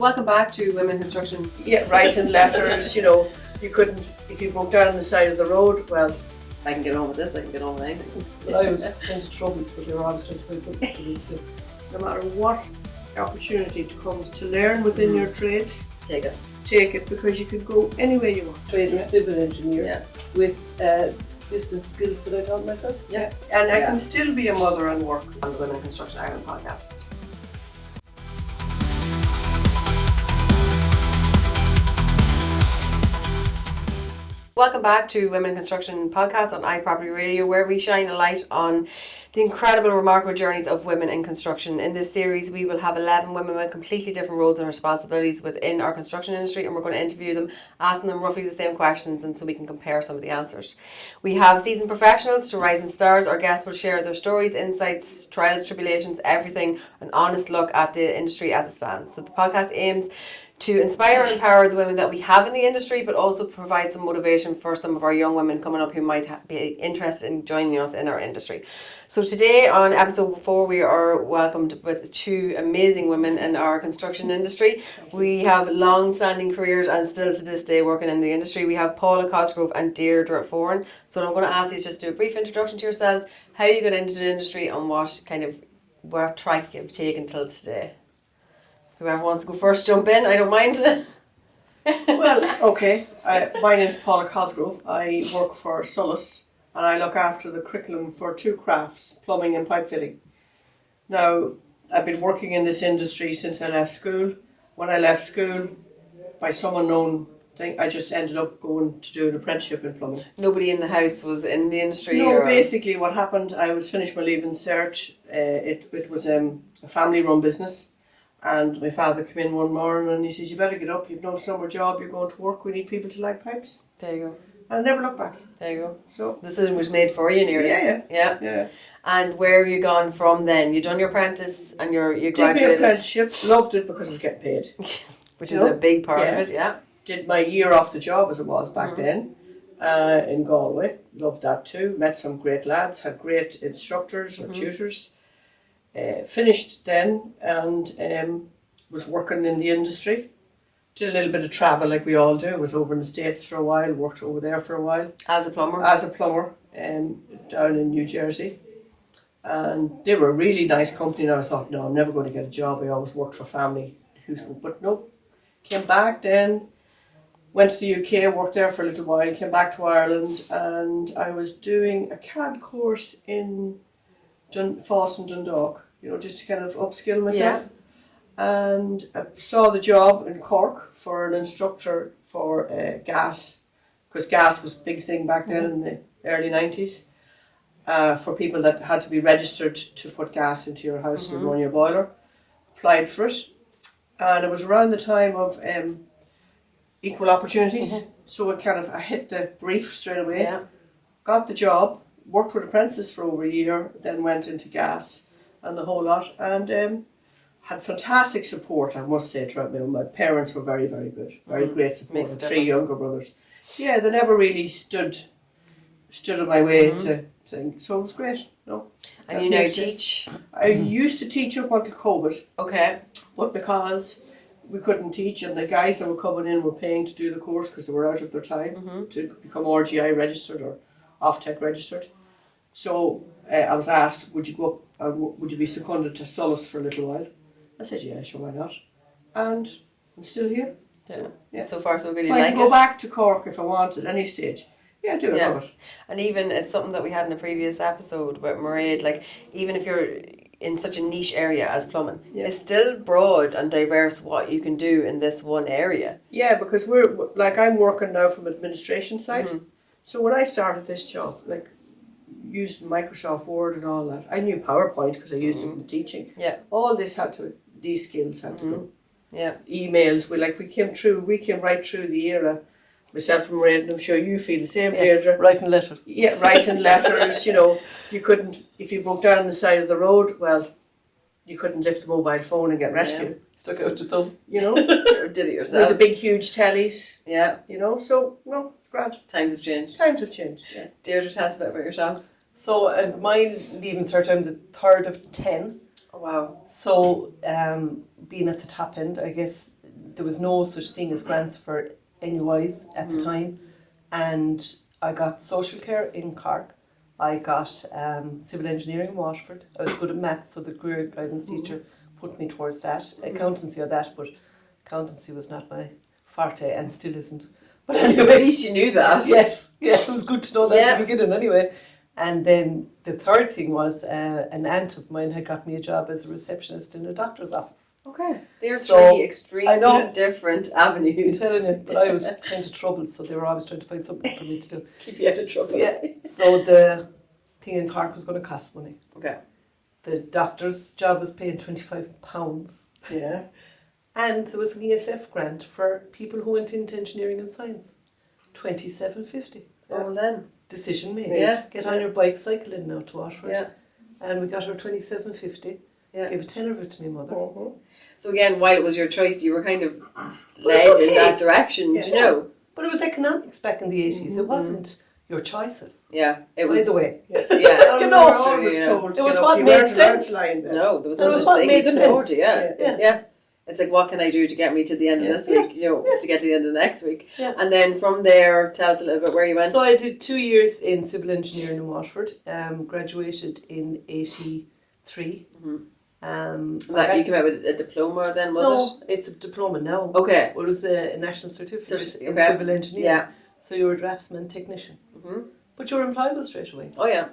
Welcome back to Women in Construction. Yeah, writing letters, you couldn't, if you broke down on the side of the road, well, I can get on with this, I can get on with anything. But I was into trouble, so they were always trying to find something for me to do. no matter what opportunity comes to learn within your trade, Take it. take it, because you can go anywhere you want. Trade or civil engineer Yeah. with business skills that I taught myself. Yeah. And I can still be a mother and work. On the Women in Construction Ireland podcast. Welcome back to Women in Construction podcast on iPropertyRadio, where we shine a light on the incredible, remarkable journeys of women in construction. In this series, we will have 11 women with completely different roles and responsibilities within our construction industry, and we're going to interview them, asking them roughly the same questions, and so we can compare some of the answers. We have seasoned professionals to rising stars. Our guests will share their stories, insights, trials, tribulations, everything, an honest look at the industry as it stands. So the podcast aims to inspire and empower the women that we have in the industry, but also provide some motivation for some of our young women coming up who might be interested in joining us in our industry. So today on episode 4, we are welcomed with 2 amazing women in our construction industry. We have long-standing careers and still to this day working in the industry. We have Paula Cosgrove and Deirdre Foran. So I'm going to ask you just to do a brief introduction to yourselves, how you got into the industry and what track you've taken till today. Whoever wants to go first, jump in. I don't mind. Well, okay. My name is Paula Cosgrove. I work for Sulis, and I look after the curriculum for 2 crafts, plumbing and pipe fitting. Now, I've been working in this industry since I left school. When I left school, by some unknown thing, I just ended up going to do an apprenticeship in plumbing. Nobody in the house was in the industry? No, basically what happened, I was finished my leaving cert. It was a family-run business. And my father came in one morning and he says, you better get up, you've no summer job, you're going to work, we need people to lag pipes. There you go. And I never looked back. There you go. So the decision was made for you nearly. Yeah. And where have you gone from then? You done your apprentice and you Did graduated. my apprenticeship, loved it because I was getting paid. Which is a big part of it, yeah. Did my year off the job as it was back then in Galway. Loved that too. Met some great lads, had great instructors or tutors. Finished then and was working in the industry. Did a little bit of travel like we all do. Was over in the States for a while, worked over there for a while. As a plumber? As a plumber down in New Jersey. And they were a really nice company. And I thought, no, I'm never going to get a job. I always worked for family. But no, came back then, went to the UK, worked there for a little while, came back to Ireland, and I was doing a CAD course in Foss and Dundalk, just to kind of upskill myself. Yeah. And I saw the job in Cork for an instructor for gas, because gas was a big thing back then in the early 90s, for people that had to be registered to put gas into your house and run your boiler. Applied for it, and it was around the time of equal opportunities, so I hit the brief straight away, got the job, worked with apprentices for over a year, then went into gas and the whole lot, and had fantastic support, I must say, throughout my parents were very, very good, very great support. Makes a 3 younger brothers. Yeah, they never really stood in my way to think, so it was great. No. And you now teach? I used to teach up until COVID. Okay. But because we couldn't teach and the guys that were coming in were paying to do the course because they were out of their time to become RGI registered or Offtech registered. So I was asked, would you go up, would you be seconded to Sulis for a little while? I said, yeah, sure, why not? And I'm still here. Yeah. So far so good. You I like can go it? back to Cork if I want at any stage. Yeah, I do. I love it. And even it's something that we had in a previous episode with Mairead, like even if you're in such a niche area as plumbing, it's still broad and diverse what you can do in this one area. Yeah, because I'm working now from administration side. So when I started this job, used Microsoft Word and all that, I knew PowerPoint because I used it in the teaching. Yeah. All this these skills had to go. Yeah. Emails, we came right through the era. Myself and Mairead, and I'm sure you feel the same, Deirdre. Writing letters. Yeah, writing letters, you couldn't, if you broke down on the side of the road, well, you couldn't lift the mobile phone and get rescued. Stuck out the thumb. Or did it yourself. With the big, huge tellies. Yeah. So, no, it's grand. Times have changed. Yeah. Deirdre, tell us a bit about yourself. So, my leaving cert, I'm the 3rd of 10. Oh, wow. So, being at the top end, I guess, there was no such thing as grants for NUIs at the time, and I got social care in Cork. I got civil engineering in Waterford. I was good at maths, so the career guidance teacher put me towards that. Accountancy or that, but accountancy was not my forte and still isn't. But anyway, At least you knew that. yes, it was good to know that Yeah. at the beginning anyway. And then the third thing was an aunt of mine had got me a job as a receptionist in a doctor's office. Okay. They're So, three I extremely know. different I'm avenues. telling you, but I was kind of troubled, so they were always trying to find something for me to do. Keep you out of trouble. Yeah. So the thing in Cork was going to cost money. Okay. The doctor's job was paying £25. Yeah. And there was an ESF grant for people who went into engineering and science. £27.50. Oh, well then. Decision made. Yeah. Get on your bike, cycle in now to Waterford. Yeah. And we got her £27.50. Yeah. Gave a tenner of it to my mother. So again, while it was your choice, you were kind of led in that direction, Yeah. do you know? But it was economics back in the 80s. It wasn't your choices. Yeah. It By was. the way. Yeah. You know, we're always yeah. told It was you know, what you made weren't allowed sense. to lie in bed. No, there was It no was such what thing. made You couldn't sense. afford it, yeah. Yeah. Yeah. It's like, what can I do to get me to the end of Yeah. this week, you know, to get to the end of next week? Yeah. And then from there, tell us a little bit where you went. So I did 2 years in civil engineering in Waterford. Graduated in 83. And that you came out with a diploma then, was It's a diploma now. it? Okay. Well, it was a national certificate in Okay. civil engineering. Yeah. So you were a draftsman technician. Mhm. But you were employable straight away. Oh, yeah.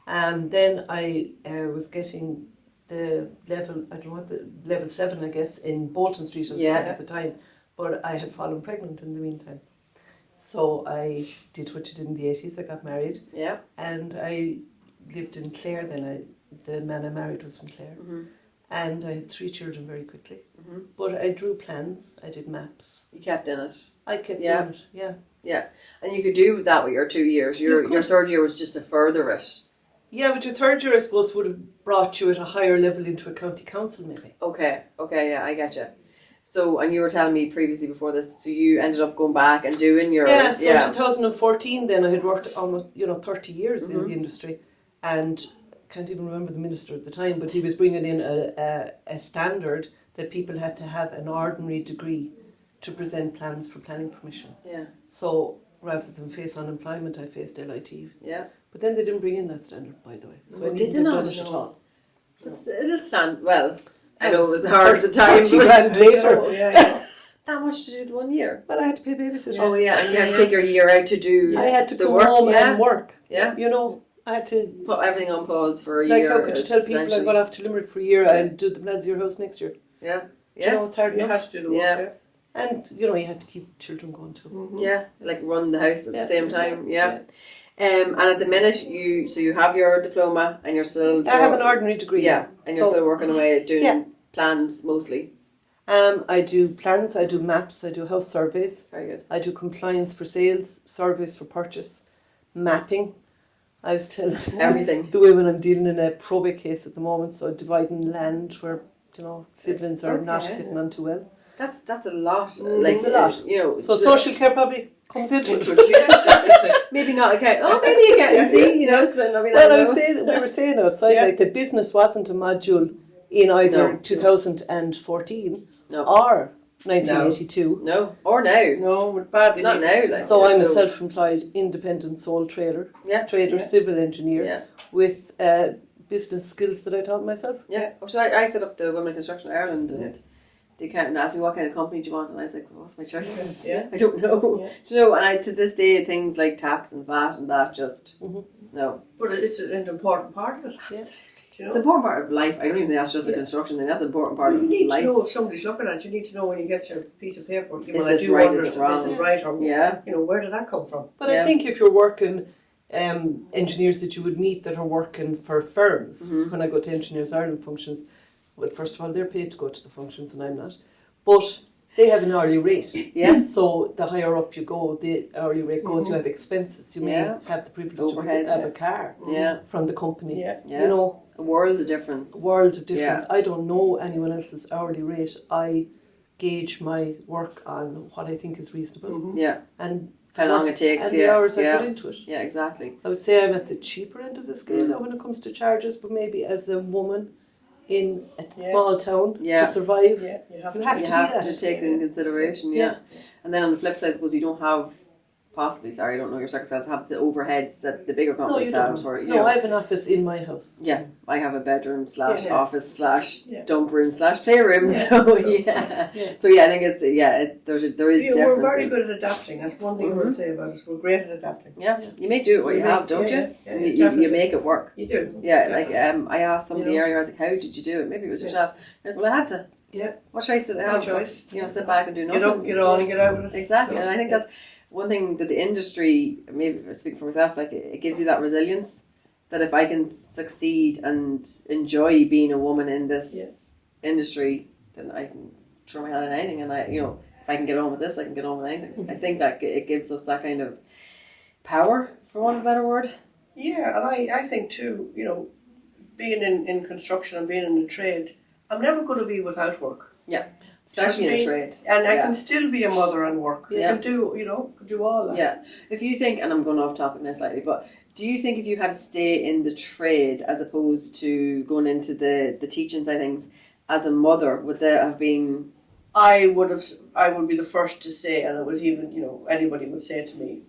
Then I was getting the level, I don't know what, the level 7 I guess, in Bolton Street as it was at the time. But I had fallen pregnant in the meantime. So I did what you did in the 80s, I got married. Yeah. And I lived in Clare then. The man I married was from Clare. And I had 3 children very quickly. But I drew plans, I did maps. You kept in it. I kept Yeah. doing it, yeah. Yeah. And you could do that with your 2 years. Your You could. third year was just to further it. Yeah, but your third year, I suppose, would have brought you at a higher level into a county council, maybe. Okay, yeah, I get you. So, and you were telling me previously before this, so you ended up going back and doing your... Yeah, so in 2014 then I had worked almost, 30 years in the industry, and can't even remember the minister at the time, but he was bringing in a standard that people had to have an ordinary degree to present plans for planning permission. Yeah, So rather than face unemployment, I faced LIT. yeah. But then they didn't bring in that standard, by the way. So I Did needn't they have not? done it at all. It'll stand, well, I That know it was was hard at the time, 30 but grand later. that much to do with 1 year. Well, I had to pay babysitters. Oh yeah, and you had to take your year out to do I had to the come work, home yeah. and work. Yeah. I had to, Put everything on pause for a like, year. how could you tell people I'm going off to Limerick for a year and do the plans of your house next year? Yeah, Do yeah. you know, it's hard You enough. have to do the work, Yeah. yeah. And, you had to keep children going too. Yeah, like run the house at Yeah. the same time, yeah. And at the minute, you have your diploma and you're still... I have an ordinary degree. Yeah, and you're So, still working away doing Yeah. plans mostly. I do plans, I do maps, I do house surveys, Very good. I do compliance for sales, surveys for purchase, mapping. I was telling Everything. the women I'm dealing in a probate case at the moment, so dividing land where, siblings are not Okay. getting on too well. That's a lot. It's a lot. You know. So social care probably comes into it. Maybe not account. Oh, maybe accountancy. So, I mean, Well, I don't know. we were saying outside, Yeah. like the business wasn't a module in either No. 2014 No. or 1982. No, or now. No, we're badly. It's not now. Like So I'm a so- self-employed, independent sole trader, Yeah. trader, civil engineer, Yeah. with business skills that I taught myself. Yeah. So I set up the Women in Construction Ireland, and the accountant asked me what kind of company do you want, and I was like, well, what's my choice? Yeah. I don't know. Yeah. Do you know? And I to this day things like tax and VAT and that just no. But it's an important part of it. Yeah. You It's know? an important part of life. I don't even think that's just a construction thing. That's an important part You of need life. to know if somebody's looking at you. You need to know when you get your piece of paper. Is I this do right, is it understand wrong? this is right, or Yeah. where did that come from? But Yeah. I think if you're working, engineers that you would meet that are working for firms, when I go to Engineers Ireland functions, well, first of all, they're paid to go to the functions and I'm not. But they have an hourly rate. Yeah. So the higher up you go, the hourly rate goes, you have expenses. You may Yeah. have the privilege Overheads. of a car Yeah. from the company. Yeah. Yeah. A world of difference. World of difference. I don't know anyone else's hourly rate. I gauge my work on what I think is reasonable. Yeah. And How long it takes. and Yeah. the hours I yeah. put into it. Yeah. Exactly. I would say I'm at the cheaper end of the scale now when it comes to charges, but maybe as a woman in a Yeah. small town Yeah. to survive. Yeah, you have You to. have You to have do that. to take it in consideration, yeah. And then on the flip side, I suppose you don't have, possibly, sorry, I don't know your circumstances, have the overheads that the bigger No, companies you have. don't. For, you No, know. I have an office in my house. Yeah, I have a bedroom / Yeah. office / Yeah. dump room / playroom. Yeah. So yeah. Yeah. So yeah, I think it's there is We're differences. very good at adapting. That's one thing I would say about us. We're great at adapting. Yeah, you make do with what you have, don't you? Yeah, You definitely. make it work. You do. Yeah, Definitely. like I asked somebody You know? earlier, I was like, how did you do it? Maybe it was Yeah. yourself. They're like, well, I had to. Yeah. What choice did I No have? choice. Just, sit back and do nothing. Get up, get on, and get out with it. Exactly, and I think that's one thing that the industry, maybe speaking for myself, like it gives you that resilience that if I can succeed and enjoy being a woman in this industry, then I can throw my hand in anything, and if I can get on with this, I can get on with anything. I think that it gives us that kind of power, for want of a better word. Yeah, and I think too, being in construction and being in the trade, I'm never going to be without work. Especially in a trade. And I can still be a mother and work. Yeah. I can do all that. Yeah. If you think, and I'm going off topic now slightly, but do you think if you had to stay in the trade as opposed to going into the teaching side of things as a mother, would there have been... I would be the first to say, and it was even, anybody would say to me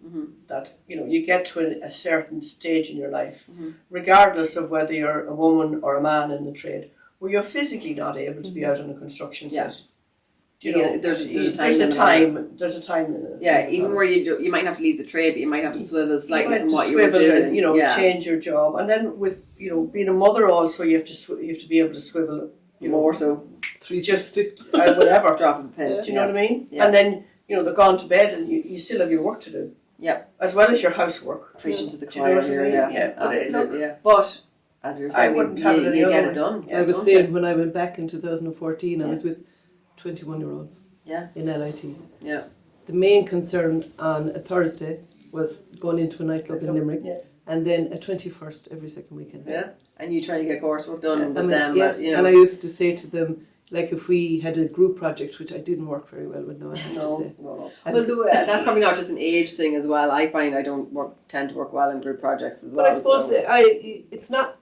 that, you get to a certain stage in your life, regardless of whether you're a woman or a man in the trade, where you're physically not able to be out on a construction site. There's a time There's a time limit. Yeah, even where you might have to leave the trade, but you might have to swivel slightly You might from what you swivel were doing. and, change your job, and then with being a mother also, you have to be able to swivel more so. 360. Whatever. Drop of a pin. Do you know what I mean? Yeah. And then they're gone to bed, and you still have your work to do. Yeah. As well as your housework. Preaching to the Do you know choir what I here, mean? yeah. Yeah, but Absolutely, yeah. But, as we were saying, wouldn't have it any you other get way. it done. Yeah, I was don't saying you? when I went back in 2014, I was with 21-year-olds in LIT. Yeah. The main concern on a Thursday was going into a nightclub in Limerick, and then a 21st every second weekend. Yeah. And you trying to get coursework done with I mean, them. yeah, But, and I used to say to them, like if we had a group project, which I didn't work very well with now, I have to say. No. And- well, that's probably not just an age thing as well. I find I don't tend to work well in group projects as well. But I suppose so. it's not,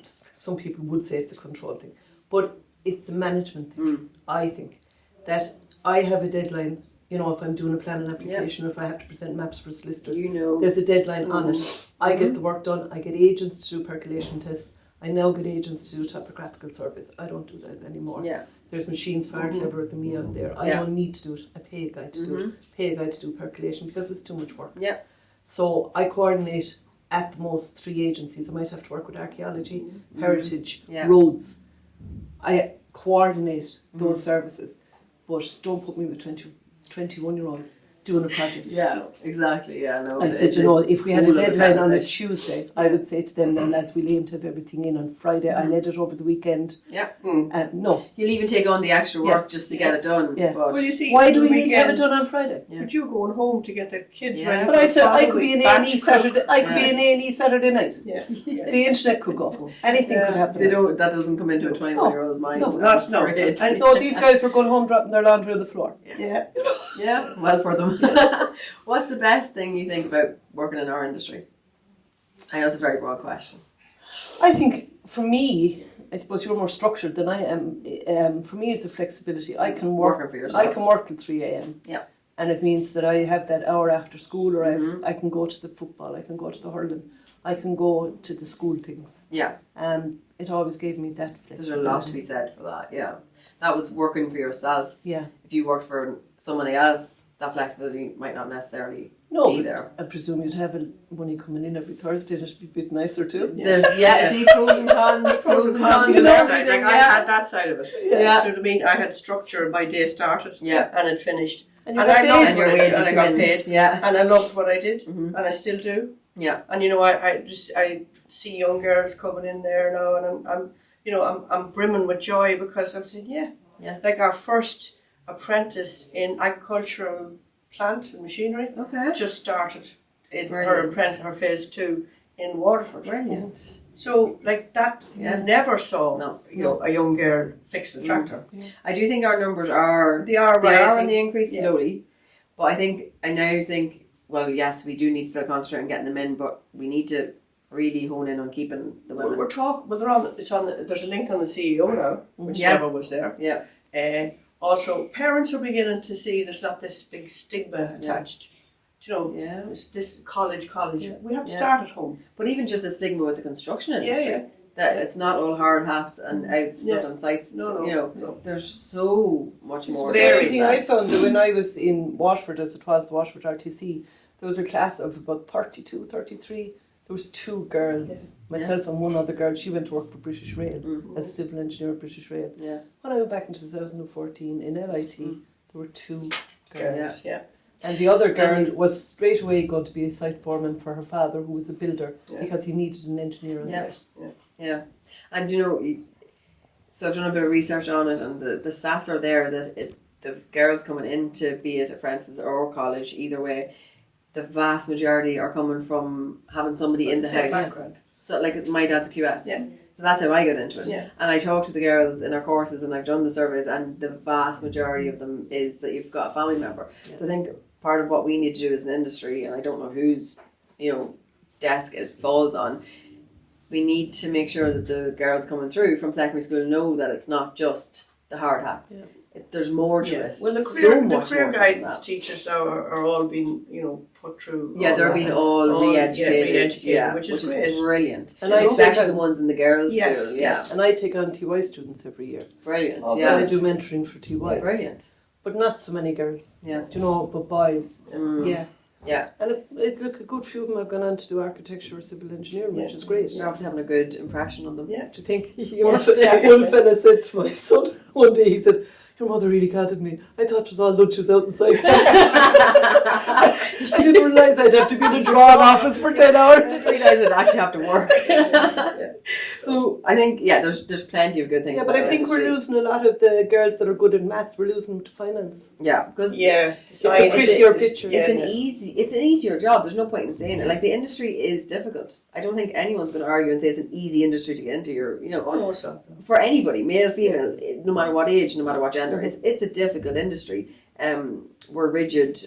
some people would say it's a control thing, but it's a management thing, I think. That I have a deadline, if I'm doing a planning application or if I have to present maps for solicitors, there's a deadline on it. I get the work done, I get agents to do percolation tests, I now get agents to do topographical surveys. I don't do that anymore. Yeah. There's machines far cleverer than me out there. I don't need to do it. I pay a guy to do it. Pay a guy to do percolation because it's too much work. Yeah. So I coordinate at the most 3 agencies. I might have to work with archaeology, heritage, roads. I coordinate those services, but don't put me with 21-year-olds doing a project. Yeah, exactly. Yeah, no. I said, if we had a deadline on a Tuesday, I would say to them, now lads, we'll aim to have everything in on Friday. I led it over the weekend. Yeah. No. You'll even take on the extra work just to get it done. Yeah. But Well, you see, Why on do the we need to have it weekend, done on Friday? But you're going home to get the kids Yeah. ready. But for I the said I could following be in batch A&E cook. Saturday. I could be in A&E Saturday night. Yeah. The internet could go. Anything could happen. that doesn't come into a 21-year-old's mind. No, that's no. Afraid. And- No, these guys were going home dropping their laundry on the floor. Yeah. Yeah, well for them. What's the best thing you think about working in our industry? I know it's a very broad question. I think for me, I suppose you're more structured than I am. For me, it's the flexibility. I can Working work. for yourself. I can work till 3 a.m. Yeah. And it means that I have that hour after school, or I can go to the football, I can go to the hurling, I can go to the school things. Yeah. It always gave me that flexibility. There's a lot to be said for that, yeah. That was working for yourself. Yeah. If you worked for somebody else, that flexibility might not necessarily No, be there. I presume you'd have money coming in every Thursday, and it'd be a bit nicer too. There's, see, pros and cons, pros and cons You and know, everything, like I yeah. had that side of it. Yeah. Do you know what I mean? I had structure. My day started. Yeah. And it finished. And you And got I paid. loved And what your I did, wages and I come got in. paid. Yeah. And I loved what I did, Mhm. and I still do. Yeah. And I see young girls coming in there now, and I'm brimming with joy because I'm saying, Yeah. like our first apprentice in agricultural plant and machinery Okay. just started in Brilliant. her phase 2 in Waterford. Brilliant. So like that, Yeah. you never saw No. a young girl fix a tractor. I do think our numbers are They are They are rising. on the increase Yeah. slowly, but I now think, well, yes, we do need to still concentrate on getting them in, but we need to really hone in on keeping the women. We're talking, but there's a link on the CEO now, which never was there. Yeah. Also, parents are beginning to see there's not this big stigma attached. Do you know, this college. Yeah. We have to start at home. But even just a stigma with the construction industry. Yeah. That it's not all hard hats and out stuff on sites. No. There's so much more. The only thing I found that when I was in Washford, as it was the Washford RTC, there was a class of about 32, 33. There was 2 girls, myself and one other girl. She went to work for British Rail as a civil engineer at British Rail. Yeah. When I went back in 2014 in LIT, there were 2 girls. Yeah. And the other girl was straight away going to be a site foreman for her father, who was a builder, because he needed an engineer on site. Yeah. And so I've done a bit of research on it, and the stats are there that the girls coming into, be it apprentices or college, either way, the vast majority are coming from having somebody in the house. Background. So like, it's my dad's a QS. Yeah. So that's how I got into it. Yeah. And I talk to the girls in our courses, and I've done the surveys, and the vast majority of them is that you've got a family member. Yeah. So I think part of what we need to do as an industry, and I don't know whose desk it falls on, we need to make sure that the girls coming through from secondary school know that it's not just the hard hats. Yeah. There's more to it. Well, the career guidance teachers now are all being, put through. Yeah, they're being all re-educated, which is brilliant. And especially the ones in the girls' school. Yes. And I take on TY students every year. Brilliant. So I do mentoring for TY. Brilliant. But not so many girls. Yeah. But boys. Yeah. And look, a good few of them have gone on to do architecture or civil engineering, which is great. You're obviously having a good impression on them. Yeah. Do you think? One fella said to my son one day, he said, "Your mother really guided me. I thought it was all lunches out inside." I didn't realise I'd have to be in a drawn office for 10 hours. I didn't realise I'd actually have to work. So I think, there's plenty of good things. Yeah, but I think we're losing a lot of the girls that are good in maths. We're losing them to finance. Yeah, because it's a prettier picture. It's an easier job. There's no point in saying it. Like, the industry is difficult. I don't think anyone's going to argue and say it's an easy industry to get into. For anybody, male, female, no matter what age, no matter what gender, it's a difficult industry. We're rigid.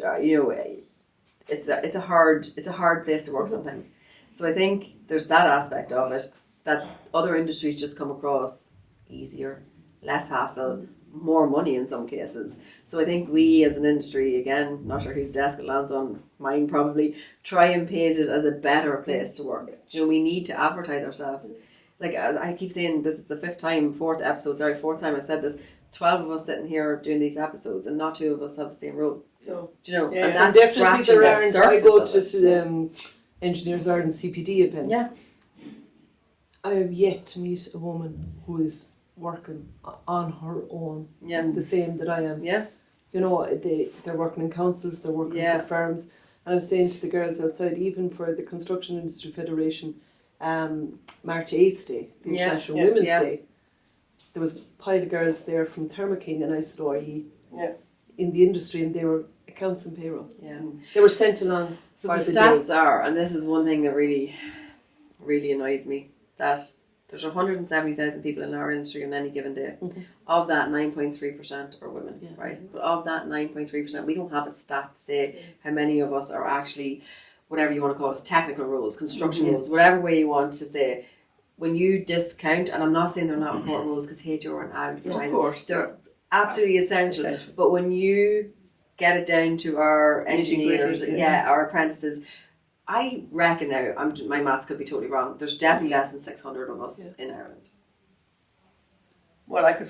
It's a hard place to work sometimes. So I think there's that aspect of it, that other industries just come across easier, less hassle, more money in some cases. So I think we as an industry, again, not sure whose desk it lands on, mine probably, try and paint it as a better place to work. We need to advertise ourselves. Like, as I keep saying, this is the fourth time I've said this, 12 of us sitting here doing these episodes, and not 2 of us have the same role. No. And that's definitely there aren't. I go to Engineers Ireland CPD events. Yeah. I have yet to meet a woman who is working on her own, the same that I am. Yeah. They're working in councils, they're working for firms. And I was saying to the girls outside, even for the Construction Industry Federation, March 8th Day, the International Women's Day, there was a pile of girls there from Thermoking, and I said, "Oh, are you in the industry?" And they were accounts and payroll. Yeah. They were sent along. So the stats are, and this is one thing that really, really annoys me, that there's 170,000 people in our industry on any given day. Mm-hmm. Of that, 9.3% are women, right? But of that 9.3%, we don't have a stat to say how many of us are actually, whatever you want to call it, technical roles, construction roles, whatever way you want to say. When you discount, and I'm not saying they're not important roles, because HR and admin, of course, they're absolutely essential. But when you get it down to our engineers, our apprentices, I reckon now, my maths could be totally wrong, there's definitely less than 600 of us in Ireland. Well, we can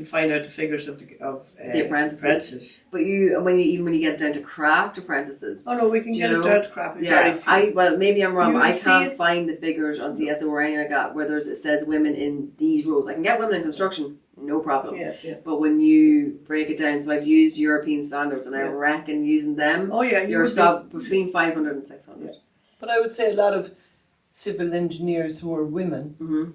find out the figures of the apprentices. But when you get it down to craft apprentices. Oh no, we can get it down to craft. Maybe I'm wrong, but I can't find the figures on CSO or anything like that where it says women in these roles. I can get women in construction, no problem. But when you break it down, so I've used European standards, and I reckon using them, you're stuck between 500 and 600. But I would say a lot of civil engineers who are women,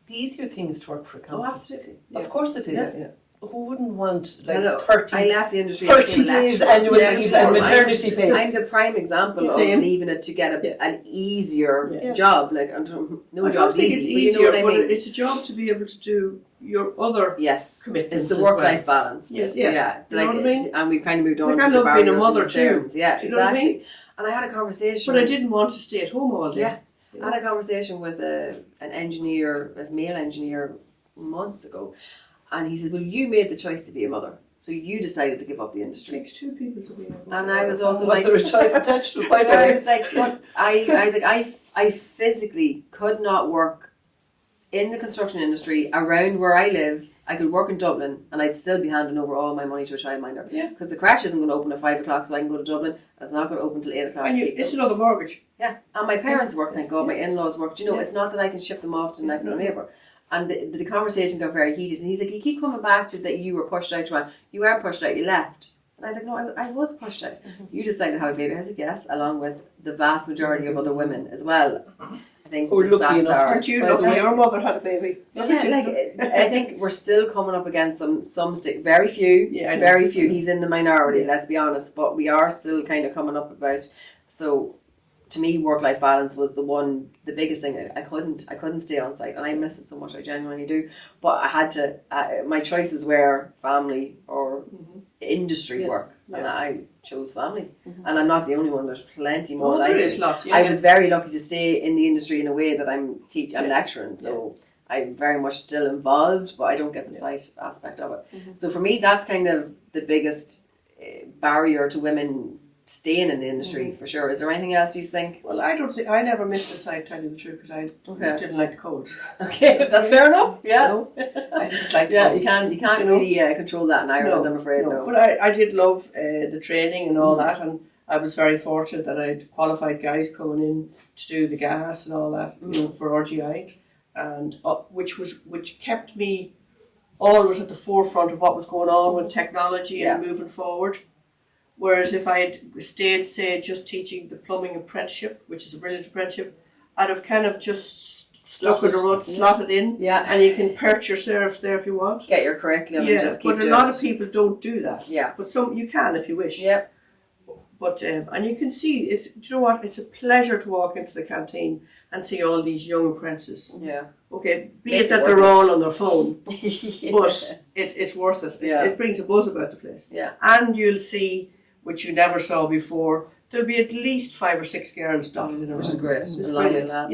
the easier things to work for a council. Oh, absolutely. Of course it is. Yeah. Who wouldn't want 30 I left the industry 30 days annual leave and maternity pay? I'm the prime example of leaving it to get an easier job. Like, I don't think it's easier, but it's a job to be able to do your other commitments. It's the work-life balance. Yeah. You know what I mean? And we've kind of moved on to the being a mother too. Yeah, do you know what I mean? And I had a conversation. But I didn't want to stay at home all day. You I had a conversation with a male engineer months ago, and he said, well, you made the choice to be a mother, so you decided to give up the It industry. takes two people to be able to. And I was also Was like, there a choice attached to it, by the I way? was like, what? I was like, I physically could not work in the construction industry around where I live. I could work in Dublin and I'd still be handing over all my money to a childminder. Yeah. Because the crash isn't going to open at 5 o'clock, so I can go to Dublin, and it's not going to open till 8 o'clock. And it's another mortgage. Yeah, and my parents work, thank God, my in-laws work. You know, Yeah. it's not that I can ship them off to the next door No. neighbour. And the conversation got very heated, and he's like, you keep coming back to that you were pushed out, Joanne. You weren't pushed out, you left. And I was like, no, I was pushed out. You decided to have a baby. I said, yes, along with the vast majority of other women as well. I think Who are the lucky stats enough are. Aren't you lucky? Your mother had a baby. Yeah, like I think we're still coming up against very few, Yeah, I know. very few. He's in the minority, let's be honest, but we are still kind of coming up about. So, to me, work-life balance was the biggest thing. I couldn't stay on site, and I miss it so much. I genuinely do, but I had to. My choices were family or industry work, and I chose family. And I'm not the only one. There's plenty more. Oh, like there me. is lots. Yeah. I was very lucky to stay in the industry in a way that I'm lecturing, so I'm very much still involved, but I don't get the site aspect of it. So for me, that's kind of the biggest barrier to women staying in the industry for sure. Is there anything else you think? Well, I don't think I never missed a site, tell you the truth, because I didn't like the cold. Okay, that's fair enough. Yeah, So, I didn't like the yeah. cold. You can't You know? really control that in Ireland. I'm afraid. No. But I did love the training and all that, and I was very fortunate that I had qualified guys coming in to do the gas and all that, you know, for RGI, and which kept me always at the forefront of what was going on with technology and moving forward. Whereas if I had stayed, say, just teaching the plumbing apprenticeship, which is a brilliant apprenticeship, I'd have kind of just slotted in, and you can perch yourself there if you want. Get your curriculum and just keep but a doing lot it. of people don't do that. Yeah. But some you can if you wish. Yep. But and you can see it. Do you know what? It's a pleasure to walk into the canteen and see all these young apprentices. Yeah. Okay, be Makes it that it they're worth it. all on their phone, Yeah. but it's worth it. Yeah. It brings a buzz about the place. Yeah. And you'll see, which you never saw before, there'll be at least 5 or 6 girls dotted in a row. Which is great. It's And lovely brilliant. lads.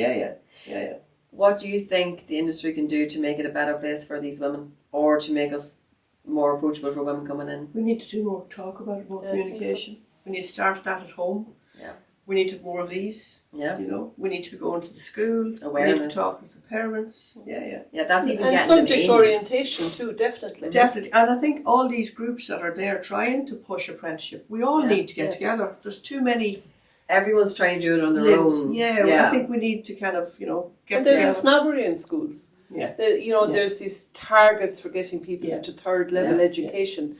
Yeah. What do you think the industry can do to make it a better place for these women, or to make us more approachable for women coming in? We need to do more talk about it, more communication. We need to start that at home. Yeah. We need to have more of these. Yeah. You know, we need to be going to the school. We need Awareness. to talk with the parents. Yeah. Yeah, that's even And getting them subject in. orientation too, definitely. Definitely. And I think all these groups that are there trying to push apprenticeship, we all need to get together. There's too many Everyone's trying to do it on their limbs. own. Yeah, I think we need to kind of, get And there's together. a snobbery in schools. Yeah. There's these targets for getting people into third level education.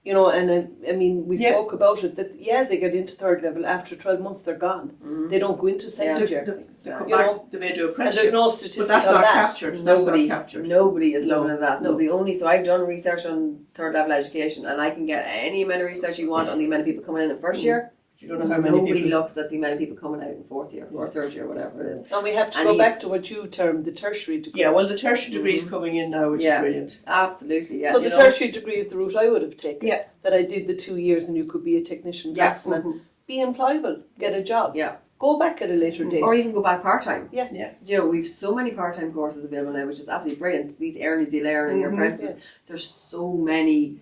And I mean, we spoke about it, that they get into third level, after 12 months they're gone. They don't go into second year. They come back, they may do And apprenticeship. there's no but statistic that's on not that. captured. That's not captured. Nobody is looking at that. No. So I've done research on third level education, and I can get any amount of research you want on the amount of people coming in first year. You don't know how many Nobody people. looks at the amount of people coming out in fourth year or third year, whatever it is. And we have to And go you- back to what you termed the tertiary degree. Yeah, well, the tertiary degree is coming in now, which is brilliant. Absolutely, yeah. So the tertiary degree is the route I would have taken. Yeah. That I did the 2 years and you could be a technician, draftsman, be employable, get a job. Yeah. Go back at a later date. Or even go back part-time. Yeah. We've so many part-time courses available now, which is absolutely brilliant. These earn as you learn and your apprentices. There's so many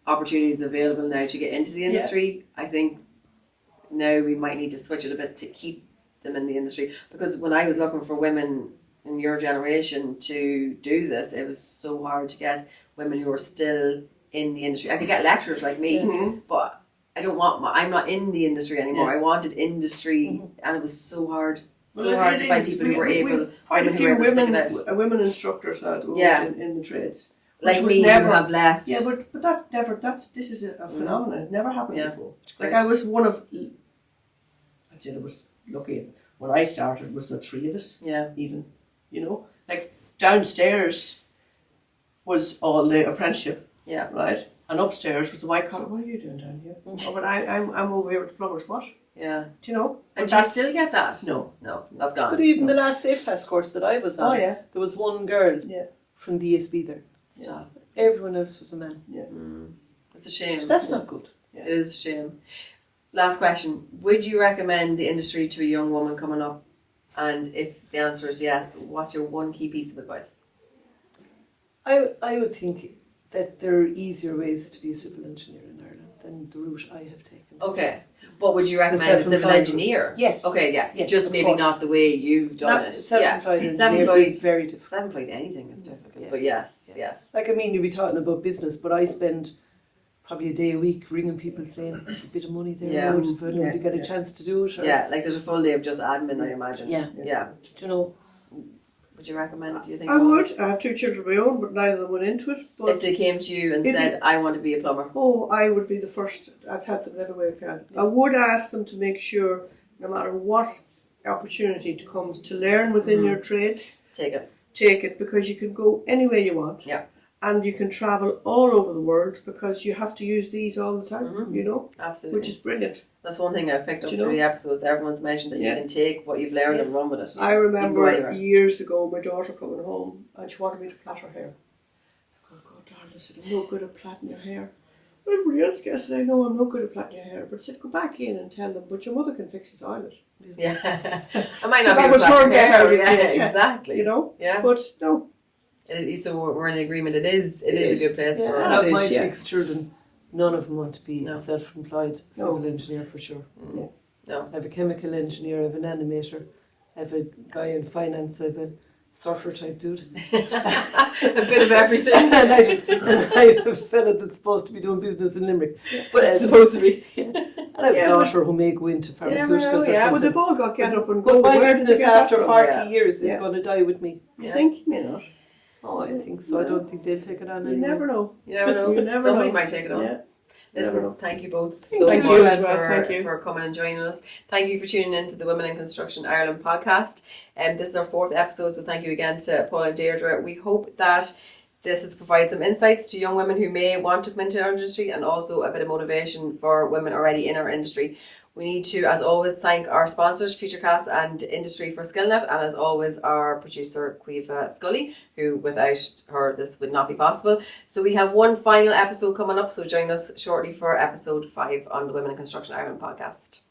opportunities available now to get into the industry. I think now we might need to switch it a bit to keep them in the industry, because when I was looking for women in your generation to do this, it was so hard to get women who are still in the industry. I could get lecturers like me, but I don't want I'm not in the industry anymore. I wanted industry, and it was so hard. So hard to find people who were able. Quite a women who few were able to stick it out. women instructors now at the moment Yeah. in the trades. Like which was me, never, who have left. Yeah, but that never. This is a phenomenon. It never happened before. great. Like I was one of. I'd say I was lucky when I started. Was the 3 of us? Yeah. Even, like downstairs was all the apprenticeship. Yeah. Right. And upstairs was the white collar. What are you doing down here? Oh, but I'm over here with the plumbers. What? Yeah. Do you know? And But do you that's still get that? no. No, that's gone. But even the last Safe Pass course that I was on, Oh yeah. there was one girl from the ESB there. Stop. Everyone else was a man. Yeah. It's a shame. So that's not good. It is a shame. Last question. Would you recommend the industry to a young woman coming up? And if the answer is yes, what's your one key piece of advice? I would think that there are easier ways to be a civil engineer in Ireland than the route I have taken. Okay. But would you recommend a civil self-employed engineer? Yes. Okay, yeah. Yes, Just of maybe course. not the way you've done it. Self-employed Yeah. engineer Self-employed is very difficult. Self-employed anything is difficult. Yeah. But yes, Yeah. yes. Like, I mean, you'd be talking about business, but I spend probably a day a week ringing people saying a bit of money there, Yeah. but you get a chance to do it. Or, Yeah, like there's a full day of just admin, I imagine. Yeah. Yeah. Do you know, Would you recommend, do you think? I would. I have 2 children of my own, but neither of them went into it. If But they came to you and If said, I want to be a plumber. I would be the first. I'd help them in every way I can. I would ask them to make sure, no matter what opportunity comes to learn within your trade, Take it. take it, because you can go any way you want. Yeah. And you can travel all over the world because you have to use these all the time, you know, Absolutely. which is brilliant. That's one thing I've picked up Do you through know? the episodes. Everyone's mentioned that Yeah. you can take what you've learned Yes. and run with it. I You can go remember anywhere. years ago my daughter coming home and she wanted me to plait her hair. I go, God, darling, I said, I'm no good at plaiting your hair. Everybody else gets it. I know I'm no good at plaiting your hair. But I said, go back in and tell them, but your mother can fix the toilet. Yeah. I might So not that be was her plastic hair. getting Yeah, out of it, yeah. exactly. You know? Yeah. But no, So we're in agreement. It is a is. good place Yeah. for out of it my is, yeah. 6 children, none of them want to be No. a self-employed civil engineer for sure. No. I have a chemical engineer, I have an animator, I have a guy in finance, I have a surfer type dude. A bit of everything. and I have a fella that's supposed to be doing business in Limerick. But It's supposed to be. And I have Yeah, a daughter who may go into pharmaceuticals or yeah. but something. they've all got get up and go. But my Where did business they get that after from? 40 Yeah. years is Yeah. going to die with me. You Yeah. think? May not. Oh, I think so. I don't think they'll take it on You anymore. never know. You never know. You never Somebody know. might take it on. Yeah. Never Listen, know. thank you both so Thank much you as well, thank you. for coming and joining us. Thank you for tuning in to the Women in Construction Ireland podcast. And this is our 4th episode, so thank you again to Paula and Deirdre. We hope that this has provided some insights to young women who may want to come into our industry and also a bit of motivation for women already in our industry. We need to, as always, thank our sponsors, Futurecast and Industry for SkillNet, and as always, our producer, Caoimhe Scully, who without her, this would not be possible. So we have one final episode coming up, so join us shortly for episode 5 on the Women in Construction Ireland podcast.